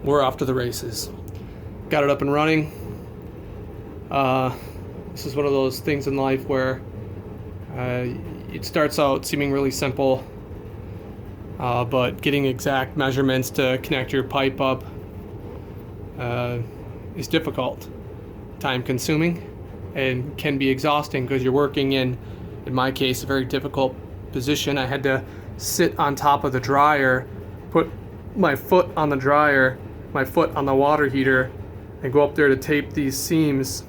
we're off to the races. Got it up and running. This is one of those things in life where it starts out seeming really simple, but getting exact measurements to connect your pipe up is difficult, time consuming, and can be exhausting because you're working in my case, a very difficult position. I had to sit on top of the dryer, put my foot on the dryer, my foot on the water heater, and go up there to tape these seams.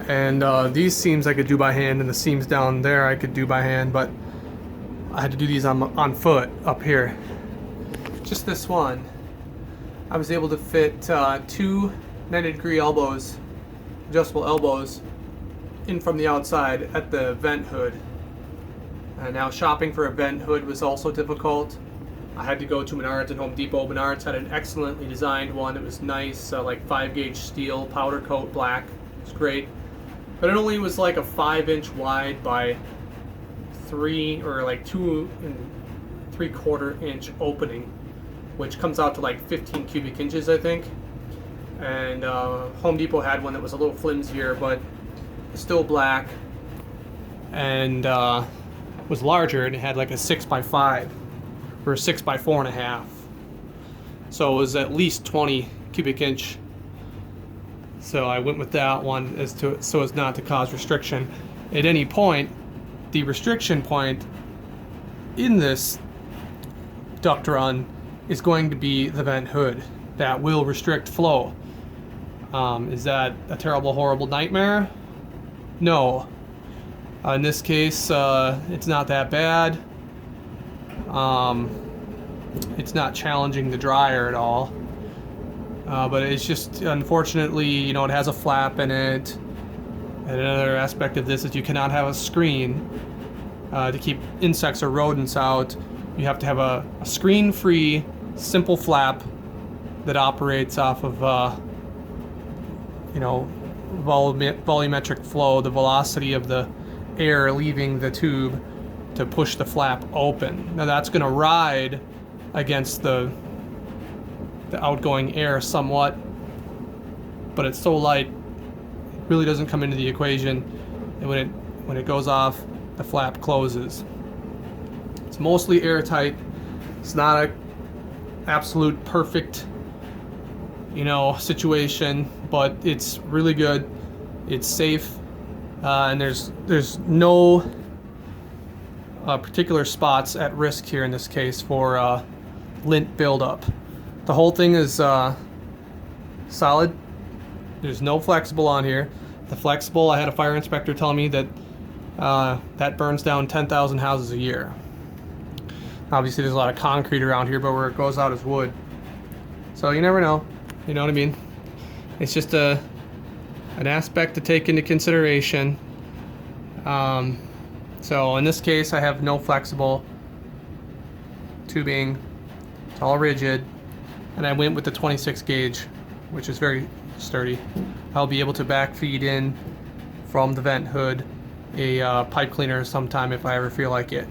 And these seams I could do by hand, and the seams down there I could do by hand, but I had to do these on foot up here. Just this one, I was able to fit 2 90-degree elbows, adjustable elbows, in from the outside at the vent hood. Now shopping for a vent hood was also difficult. I had to go to Menards and Home Depot. Menards had an excellently designed one. It was nice, like 5-gauge steel, powder coat black. It's great. But it only was like a 5-inch wide by 3 or like 2 3/4 inch opening, which comes out to like 15 cubic inches, I think. And Home Depot had one that was a little flimsier, but still black, and was larger, and it had like a 6x5 or a 6x4.5. So it was at least 20 cubic inch. So I went with that one so as not to cause restriction at any point. The restriction point in this duct run is going to be the vent hood. That will restrict flow. Is that a terrible, horrible nightmare? No. In this case, it's not that bad. It's not challenging the dryer at all. But it's just, unfortunately, it has a flap in it. And another aspect of this is you cannot have a screen to keep insects or rodents out. You have to have a screen-free, simple flap that operates off of, volumetric flow, the velocity of the air leaving the tube to push the flap open. Now that's going to ride against the outgoing air somewhat, but it's so light, it really doesn't come into the equation. And when it goes off, the flap closes. It's mostly airtight. It's not a absolute perfect situation, but it's really good. It's safe, and there's no particular spots at risk here in this case for lint buildup. The whole thing is solid. There's no flexible on here. The flexible, I had a fire inspector tell me that that burns down 10,000 houses a year. Obviously there's a lot of concrete around here, but where it goes out is wood. So you never know. You know what I mean? It's just an aspect to take into consideration. So in this case, I have no flexible tubing. It's all rigid. And I went with the 26 gauge, which is very sturdy. I'll be able to backfeed in from the vent hood a pipe cleaner sometime if I ever feel like it.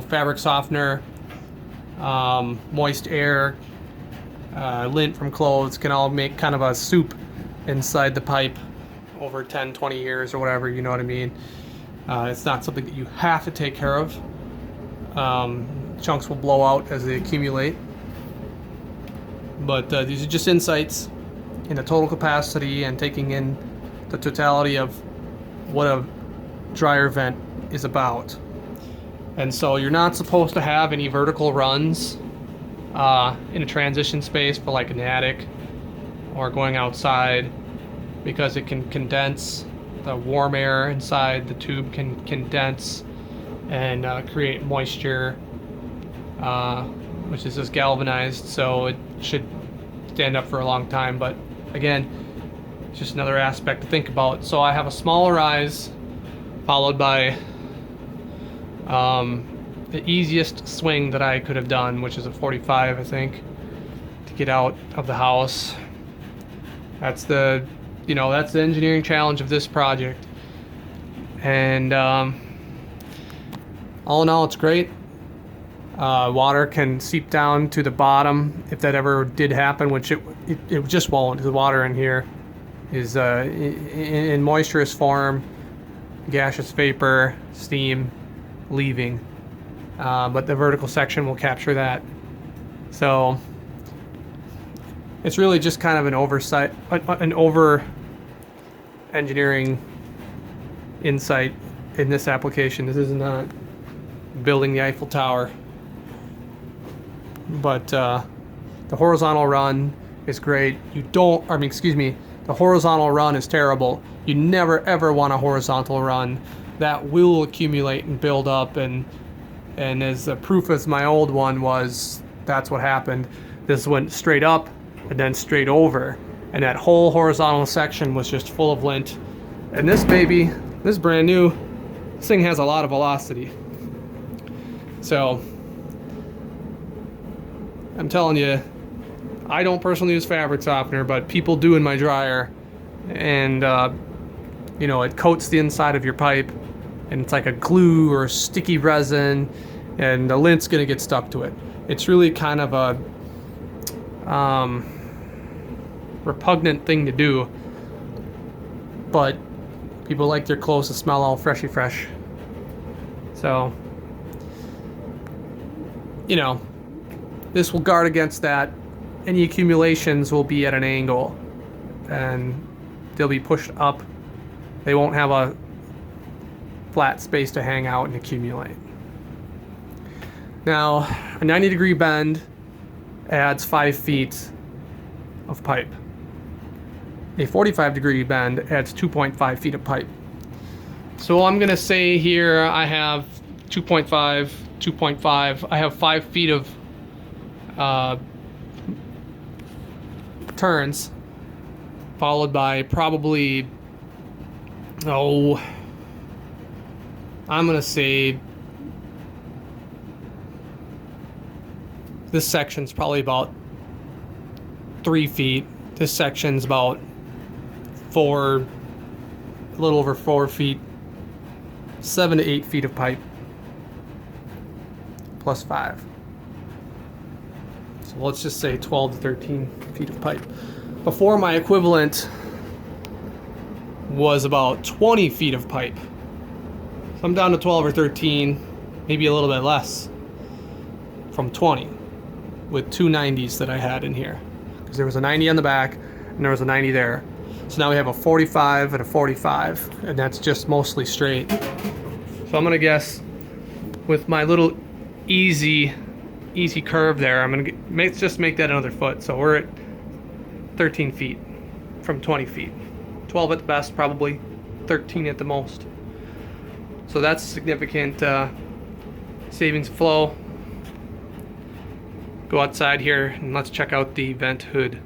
Fabric softener, moist air, lint from clothes can all make kind of a soup inside the pipe over 10, 20 years or whatever, you know what I mean? It's not something that you have to take care of. Chunks will blow out as they accumulate. But these are just insights in the total capacity and taking in the totality of what a dryer vent is about. And so you're not supposed to have any vertical runs in a transition space for like an attic or going outside, because it can condense. The warm air inside the tube can condense and create moisture, which is just galvanized, so it should stand up for a long time. But again, it's just another aspect to think about. So I have a smaller rise followed by the easiest swing that I could have done, which is a 45, I think, to get out of the house. That's the engineering challenge of this project. And all in all, it's great. Water can seep down to the bottom if that ever did happen, which it just won't. The water in here is in moisturous form, gaseous vapor, steam leaving, but the vertical section will capture that. So it's really just kind of an oversight, an over engineering insight in this application. This is not building the Eiffel Tower, but the horizontal run is great. The horizontal run is terrible. You never ever want a horizontal run. That will accumulate and build up, and as the proof as my old one was, that's what happened. This went straight up and then straight over, and that whole horizontal section was just full of lint. And this baby, this brand new, this thing has a lot of velocity. So I'm telling you, I don't personally use fabric softener, but people do in my dryer, and you know, it coats the inside of your pipe, and it's like a glue or sticky resin, and the lint's gonna get stuck to it. It's really kind of a repugnant thing to do, but people like their clothes to smell all freshy fresh. So, you know, this will guard against that. Any accumulations will be at an angle, and they'll be pushed up. They won't have a flat space to hang out and accumulate. Now, a 90-degree bend adds 5 feet of pipe. A 45-degree bend adds 2.5 feet of pipe. So I'm gonna say here I have 2.5. I have 5 feet of turns, followed by probably, I'm gonna say this section's probably about 3 feet. This section's about a little over 4 feet, 7 to 8 feet of pipe, plus 5. So let's just say 12 to 13 feet of pipe. Before, my equivalent was about 20 feet of pipe. So I'm down to 12 or 13, maybe a little bit less, from 20, with 2 90s that I had in here. Because there was a 90 on the back, and there was a 90 there. So now we have a 45 and a 45, and that's just mostly straight. So I'm gonna guess with my little easy curve there, I'm gonna just make that another foot. So we're at 13 feet from 20 feet. 12 at the best, probably 13 at the most. So that's significant savings of flow. Go outside here and let's check out the vent hood.